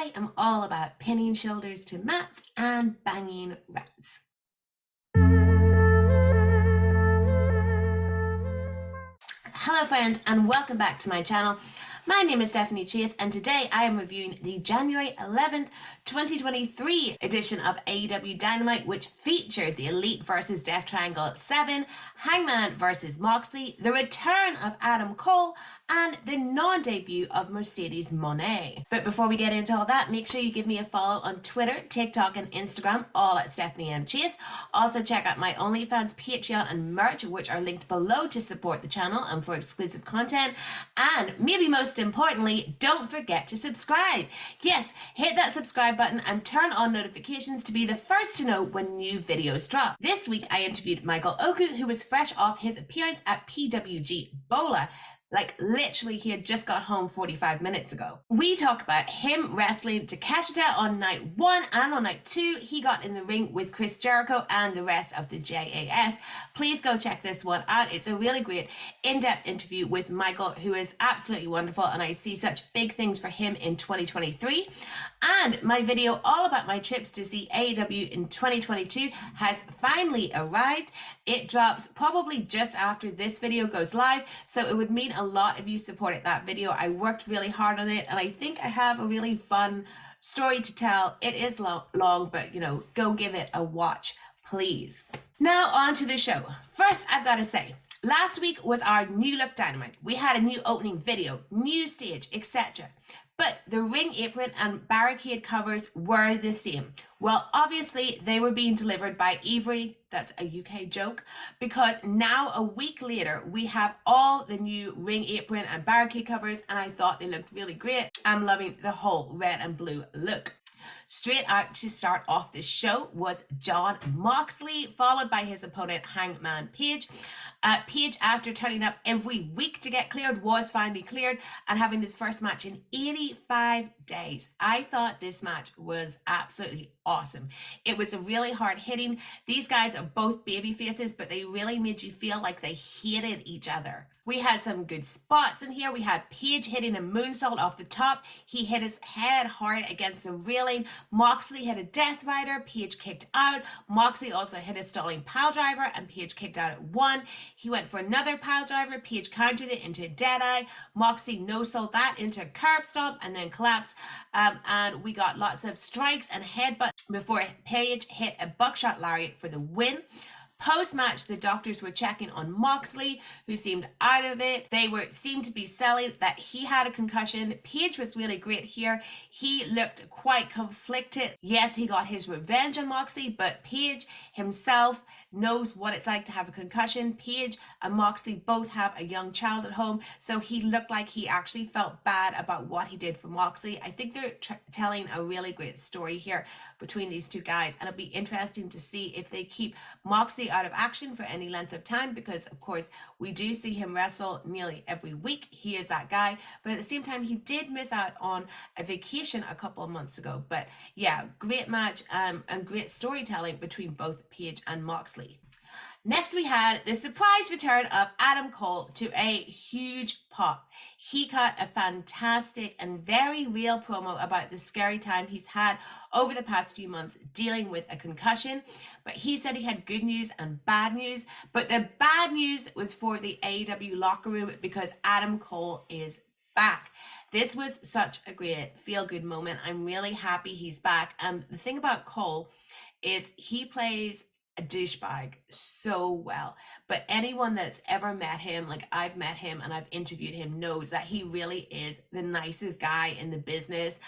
I am all about pinning shoulders to mats and banging rats. Hello friends and welcome back to my channel. My name is Stephanie Chase and today I am reviewing the January 11th, 2023 edition of AEW Dynamite, which featured the Elite vs Death Triangle 7, Hangman vs Moxley, the return of Adam Cole, and the non-debut of Mercedes Moné. But before we get into all that, make sure you give me a follow on Twitter, TikTok and Instagram, all at Stephanie M. Chase. Also check out my OnlyFans, Patreon and merch, which are linked below to support the channel and for exclusive content. And maybe most importantly, don't forget to subscribe. Yes, hit that subscribe button and turn on notifications to be the first to know when new videos drop. This week I interviewed Michael Oku, who was fresh off his appearance at PWG Bola. Like literally he had just got home 45 minutes ago. We talk about him wrestling TAKESHITA on night 1 and on night 2 he got in the ring with Chris Jericho and the rest of the JAS. Please go check this one out. It's a really great in-depth interview with Michael, who is absolutely wonderful, and I see such big things for him in 2023. And my video all about my trips to see AEW in 2022 has finally arrived. It drops probably just after this video goes live, so it would mean a lot if you supported that video. I worked really hard on it and I think I have a really fun story to tell. It is long, but you know, go give it a watch, please. Now on to the show. First, I've got to say, last week was our New Look Dynamite. We had a new opening video, new stage, etc. But the ring apron and barricade covers were the same. Well, obviously they were being delivered by Avery. That's a UK joke, because now a week later we have all the new ring apron and barricade covers, and I thought they looked really great. I'm loving the whole red and blue look. Straight out to start off the show was Jon Moxley, followed by his opponent Hangman Page. Page, after turning up every week to get cleared, was finally cleared and having his first match in 85 days. I thought this match was absolutely awesome. It was a really hard hitting. These guys are both baby faces, but they really made you feel like they hated each other. We had some good spots in here. We had Page hitting a moonsault off the top. He hit his head hard against the railing. Moxley hit a Death Rider. Page kicked out. Moxley also hit a stalling pile driver and Page kicked out at 1. He went for another pile driver. Page countered it into a Deadeye. Moxley no-sold that into a curb stomp and then collapsed. And we got lots of strikes and headbutts before Page hit a buckshot lariat for the win. Post-match, the doctors were checking on Moxley, who seemed out of it. They seemed to be selling that he had a concussion. Page was really great here. He looked quite conflicted. Yes, he got his revenge on Moxley, but Page himself knows what it's like to have a concussion. Page and Moxley both have a young child at home, so he looked like he actually felt bad about what he did for Moxley. I think they're telling a really great story here between these two guys, and it'll be interesting to see if they keep Moxley out of action for any length of time, because of course we do see him wrestle nearly every week. He is that guy, but at the same time he did miss out on a vacation a couple of months ago. But yeah, great match and great storytelling between both Page and Moxley. Next, we had the surprise return of Adam Cole to a huge pop. He cut a fantastic and very real promo about the scary time he's had over the past few months dealing with a concussion. But he said he had good news and bad news. But the bad news was for the AEW locker room, because Adam Cole is back. This was such a great feel-good moment. I'm really happy he's back. And the thing about Cole is he plays a douchebag so well, but anyone that's ever met him, like I've met him and I've interviewed him, knows that he really is the nicest guy in the business.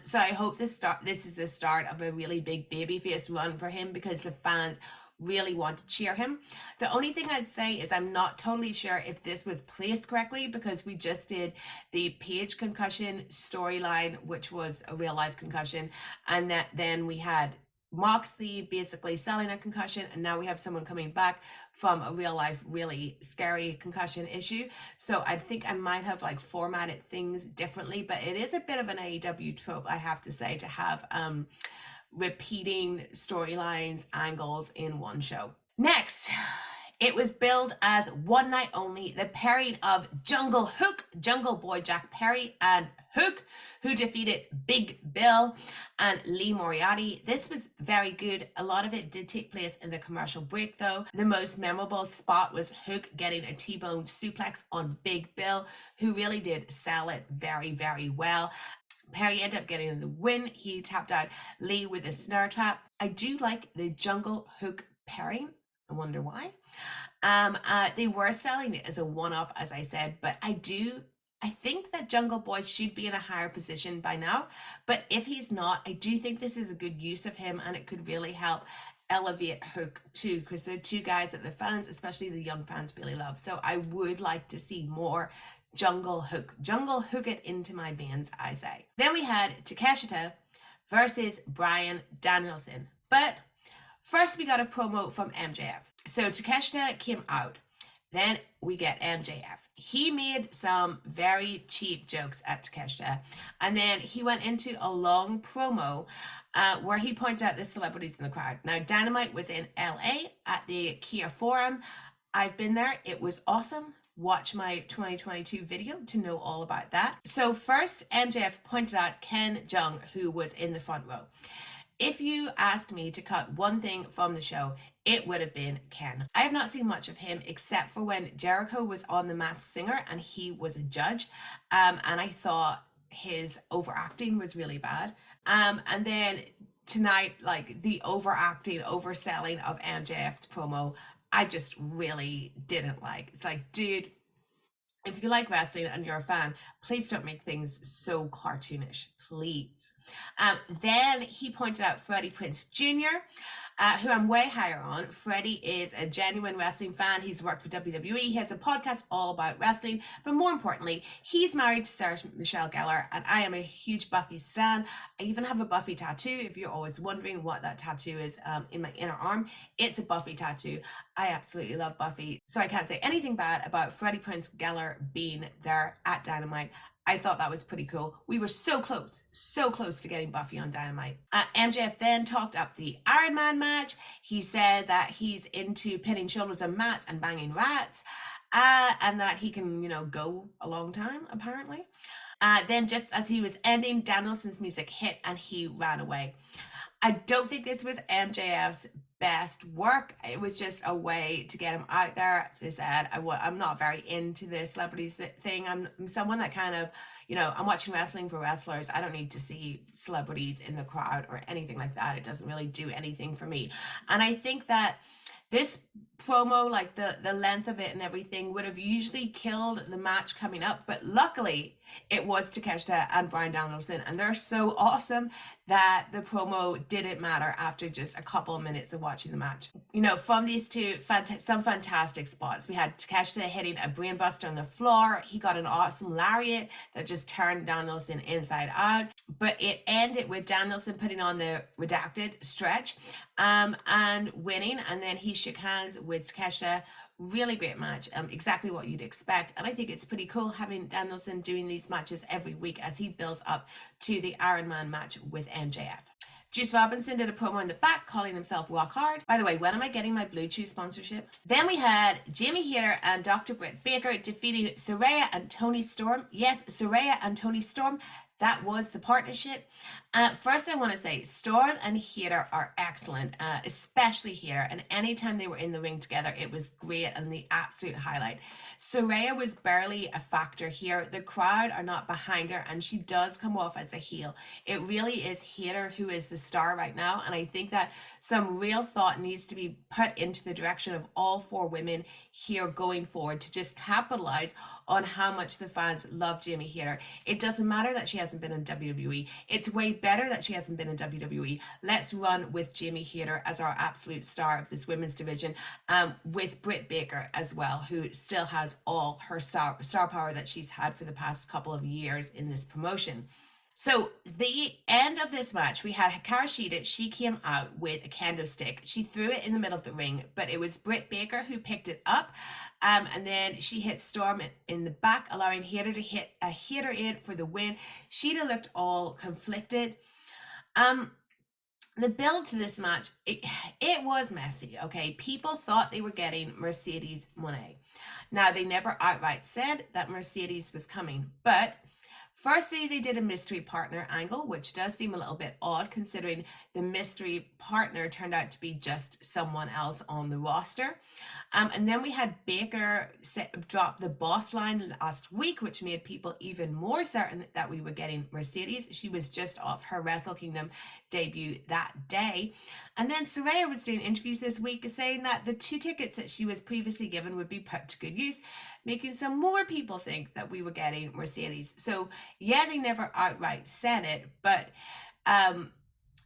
So I hope this is the start of a really big babyface run for him, because the fans really want to cheer him. The only thing I'd say is I'm not totally sure if this was placed correctly, because we just did the Page concussion storyline, which was a real life concussion, and then we had Moxley basically selling a concussion, and now we have someone coming back from a real life really scary concussion issue. So I think I might have like formatted things differently, but it is a bit of an AEW trope, I have to say, to have repeating storylines, angles in one show. Next, It was billed as one night only, the pairing of Jungle Hook, Jungle Boy Jack Perry, and Hook, who defeated Big Bill and Lee Moriarty. This was very good. A lot of it did take place in the commercial break, though. The most memorable spot was Hook getting a T-bone suplex on Big Bill, who really did sell it very, very well. Perry ended up getting the win. He tapped out Lee with a snare trap. I do like the Jungle Hook pairing. I wonder why. They were selling it as a one-off, as I said, but I think that Jungle Boy should be in a higher position by now. But if he's not, I do think this is a good use of him, and it could really help elevate Hook too, because they're two guys that the fans, especially the young fans, really love. So I would like to see more Jungle Hook. Jungle Hook it into my veins, I say. Then we had TAKESHITA versus Bryan Danielson. But first we got a promo from MJF. So TAKESHITA came out. Then we get MJF. He made some very cheap jokes at TAKESHITA. And then he went into a long promo where he points out the celebrities in the crowd. Now, Dynamite was in LA at the Kia Forum. I've been there. It was awesome. Watch my 2022 video to know all about that. So first, MJF pointed out Ken Jeong, who was in the front row. If you asked me to cut one thing from the show, it would have been Ken. I have not seen much of him except for when JERICHO was on The Masked Singer and he was a judge. And I thought his overacting was really bad. And then tonight, like the overacting, overselling of MJF's promo, I just really didn't like. It's like, dude, if you like wrestling and you're a fan, please don't make things so cartoonish, please. Then he pointed out Freddie Prinze Jr., who I'm way higher on. Freddie is a genuine wrestling fan. He's worked for WWE. He has a podcast all about wrestling. But more importantly, he's married to Sarah Michelle Gellar, and I am a huge Buffy stan. I even have a Buffy tattoo. If you're always wondering what that tattoo is in my inner arm, it's a Buffy tattoo. I absolutely love Buffy. So I can't say anything bad about Freddie Prinze Gellar being there at Dynamite. I thought that was pretty cool. We were so close to getting Buffy on Dynamite. MJF then talked up the Iron Man match. He said that he's into pinning shoulders on mats and banging rats, and that he can, go a long time, apparently. Then just as he was ending, Danielson's music hit and he ran away. I don't think this was MJF's best work. It was just a way to get him out there. As I said, I'm not very into the celebrities thing. I'm someone that kind of, I'm watching wrestling for wrestlers. I don't need to see celebrities in the crowd or anything like that. It doesn't really do anything for me. And I think that this promo, like the length of it and everything, would have usually killed the match coming up. But luckily, it was TAKESHITA and Bryan Danielson, and they're so awesome that the promo didn't matter after just a couple of minutes of watching the match. From these two, some fantastic spots. We had TAKESHITA hitting a brainbuster on the floor. He got an awesome lariat that just turned Danielson inside out. But it ended with Danielson putting on the redacted stretch and winning. And then he shook hands with TAKESHITA. Really great match, exactly what you'd expect. And I think it's pretty cool having Danielson doing these matches every week as he builds up to the Iron Man match with MJF. Juice Robinson did a promo in the back calling himself ROCKHARD. By the way, when am I getting my Blue Chew sponsorship? Then we had Jamie Hayter and Dr. Britt Baker defeating Saraya and Toni Storm. Yes, Saraya and Toni Storm. That was the partnership. First, I want to say Storm and Hayter are excellent, especially Hayter. And anytime they were in the ring together, it was great and the absolute highlight. Saraya was barely a factor here. The crowd are not behind her, and she does come off as a heel. It really is Hayter who is the star right now, and I think that some real thought needs to be put into the direction of all four women here going forward to just capitalize on how much the fans love Jamie Hayter. It doesn't matter that she hasn't been in WWE. It's way better that she hasn't been in WWE. Let's run with Jamie Hayter as our absolute star of this women's division, with Britt Baker as well, who still has all her star power that she's had for the past couple of years in this promotion. So the end of this match, we had Hikaru Shida. She came out with a kendo stick. She threw it in the middle of the ring, but it was Britt Baker who picked it up. And then she hit Storm in the back, allowing Hayter to hit a Hayter aid for the win. Shida looked all conflicted. the build to this match, it was messy, okay? People thought they were getting Mercedes Moné. Now, they never outright said that Mercedes was coming, but firstly, they did a mystery partner angle, which does seem a little bit odd considering the mystery partner turned out to be just someone else on the roster. And then we had Baker drop the boss line last week, which made people even more certain that we were getting Mercedes. She was just off her Wrestle Kingdom debut that day. And then Saraya was doing interviews this week saying that the 2 tickets that she was previously given would be put to good use, making some more people think that we were getting Mercedes. So yeah, they never outright said it, but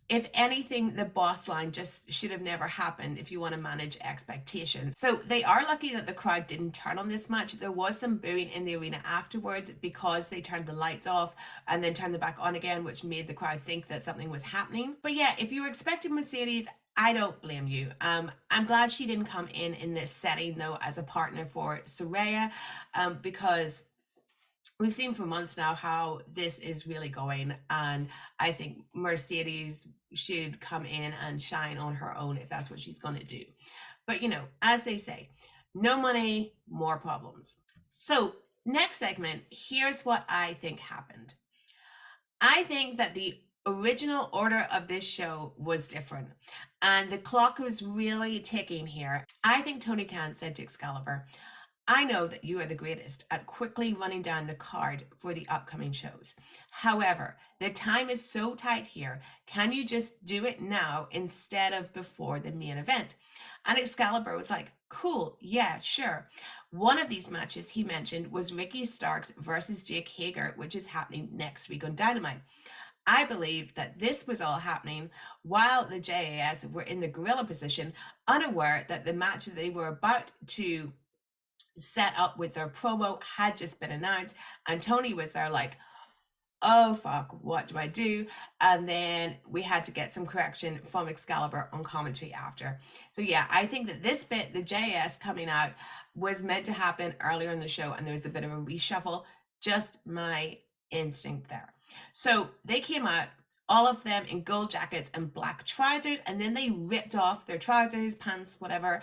if anything, the boss line just should have never happened if you want to manage expectations. So they are lucky that the crowd didn't turn on this match. There was some booing in the arena afterwards because they turned the lights off and then turned them back on again, which made the crowd think that something was happening. But yeah, if you were expecting Mercedes, I don't blame you. I'm glad she didn't come in this setting though as a partner for Saraya, because we've seen for months now how this is really going, and I think Mercedes should come in and shine on her own if that's what she's going to do. But you know, as they say, no money, more problems. So next segment, here's what I think happened. I think that the original order of this show was different, and the clock was really ticking here. I think Tony Khan said to Excalibur, I know that you are the greatest at quickly running down the card for the upcoming shows. However, the time is so tight here. Can you just do it now instead of before the main event? And Excalibur was like, cool, yeah, sure. One of these matches he mentioned was Ricky Starks versus Jake Hager, which is happening next week on Dynamite. I believe that this was all happening while the JAS were in the gorilla position, unaware that the match that they were about to set up with their promo had just been announced, and Tony was there like, oh fuck, what do I do? And then we had to get some correction from Excalibur on commentary after. So yeah, I think that this bit, the JS coming out, was meant to happen earlier in the show, and there was a bit of a reshuffle. Just my instinct there. So they came out, all of them in gold jackets and black trousers, and then they ripped off their trousers, pants, whatever,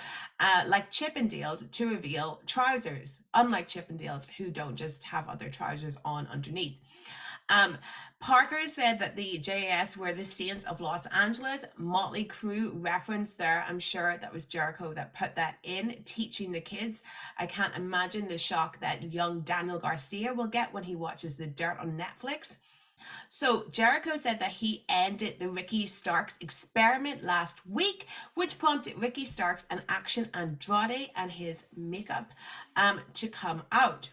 like Chippendales to reveal trousers, unlike Chippendales who don't just have other trousers on underneath. Parker said that the JAS were the Saints of Los Angeles. Motley Crue referenced there. I'm sure that was Jericho that put that in, teaching the kids. I can't imagine the shock that young Daniel Garcia will get when he watches The Dirt on Netflix. So Jericho said that he ended the Ricky Starks experiment last week, which prompted Ricky Starks and Action Andrade and his makeup to come out.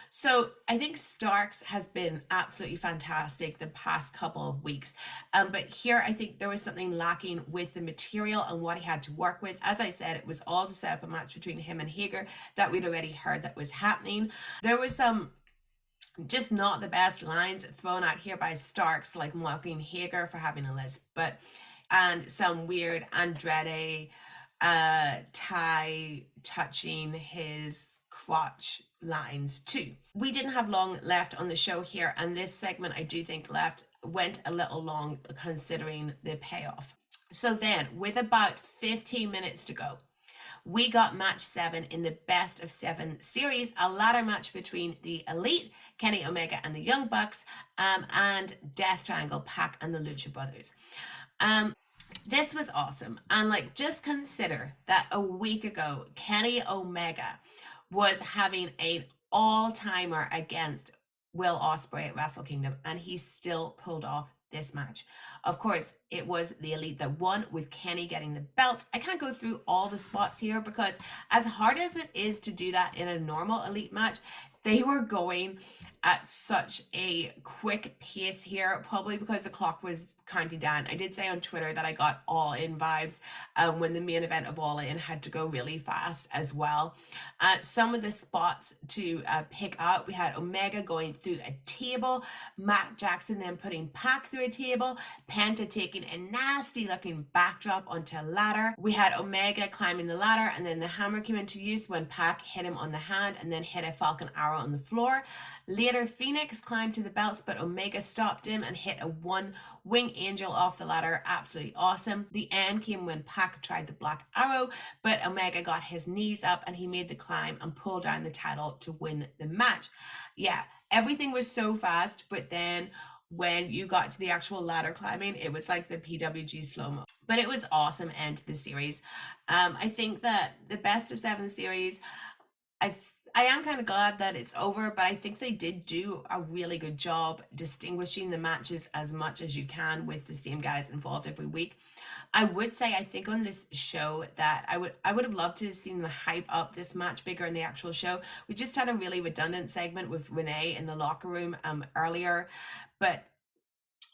So I think Starks has been absolutely fantastic the past couple of weeks. But here I think there was something lacking with the material and what he had to work with. As I said, it was all to set up a match between him and Hager that we'd already heard that was happening. There was some just not the best lines thrown out here by Starks, like mocking Hager for having a lisp, and some weird Andrade tie touching his crotch lines too. We didn't have long left on the show here, and this segment I do think went a little long considering the payoff. So then, with about 15 minutes to go, we got match 7 in the best of 7 series, a ladder match between the Elite, Kenny Omega and the Young Bucks, and Death Triangle, Pac and the Lucha Brothers. This was awesome. And like, just consider that a week ago, Kenny Omega was having an all-timer against Will Ospreay at Wrestle Kingdom, and he still pulled off this match. Of course, it was the Elite that won, with Kenny getting the belts. I can't go through all the spots here because as hard as it is to do that in a normal Elite match, they were going at such a quick pace here, probably because the clock was counting down. I did say on Twitter that I got All In vibes when the main event of All In had to go really fast as well. Some of the spots to pick out, we had Omega going through a table, Matt Jackson then putting Pac through a table, Penta taking a nasty looking backdrop onto a ladder. We had Omega climbing the ladder, and then the hammer came into use when Pac hit him on the hand and then hit a Falcon Arrow on the floor. Later, Phoenix climbed to the belts, but Omega stopped him and hit a one-wing angel off the ladder. Absolutely awesome. The end came when Pac tried the Black Arrow, but Omega got his knees up and he made the climb and pulled down the title to win the match. Yeah, everything was so fast, but then when you got to the actual ladder climbing, it was like the PWG slow-mo. But it was awesome end to the series. I think that the best of 7 series, I am kind of glad that it's over, but I think they did do a really good job distinguishing the matches as much as you can with the same guys involved every week. I would say, I think on this show that I would have loved to have seen them hype up this match bigger in the actual show. We just had a really redundant segment with Renee in the locker room earlier, but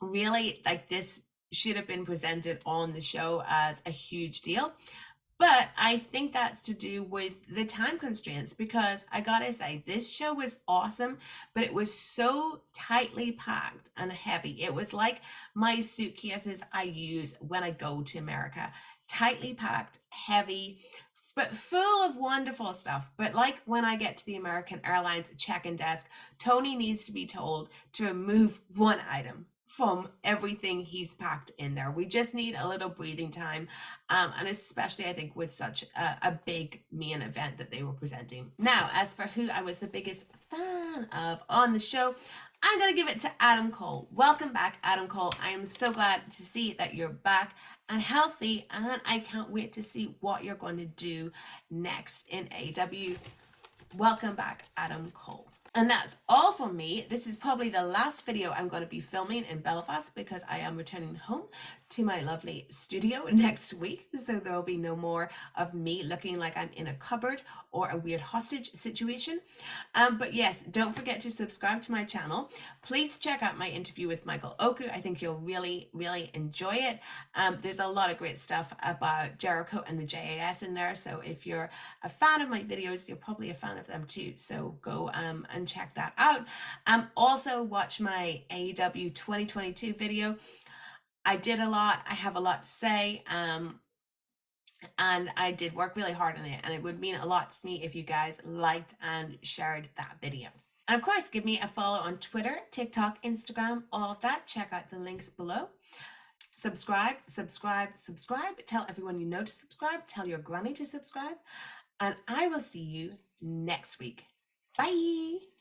really, like, this should have been presented on the show as a huge deal. But I think that's to do with the time constraints, because I gotta say, this show was awesome, but it was so tightly packed and heavy. It was like my suitcases I use when I go to America. Tightly packed, heavy, but full of wonderful stuff. But like when I get to the American Airlines check-in desk, Tony needs to be told to remove one item from everything he's packed in there. We just need a little breathing time, and especially I think with such a big main event that they were presenting. Now, as for who I was the biggest fan of on the show, I'm gonna give it to Adam Cole. Welcome back, Adam Cole. I am so glad to see that you're back and healthy, and I can't wait to see what you're going to do next in AEW. Welcome back, Adam Cole. And that's all from me. This is probably the last video I'm going to be filming in Belfast, because I am returning home to my lovely studio next week. So there will be no more of me looking like I'm in a cupboard or a weird hostage situation. But yes, don't forget to subscribe to my channel. Please check out my interview with Michael Oku. I think you'll really, really enjoy it. There's a lot of great stuff about Jericho and the JAS in there. So if you're a fan of my videos, you're probably a fan of them too. So go and check that out. Also watch my AEW 2022 video. I did a lot. I have a lot to say. And I did work really hard on it, and it would mean a lot to me if you guys liked and shared that video. And of course, give me a follow on Twitter, TikTok, Instagram, all of that. Check out the links below. Subscribe, subscribe, subscribe. Tell everyone you know to subscribe. Tell your granny to subscribe. And I will see you next week. Bye.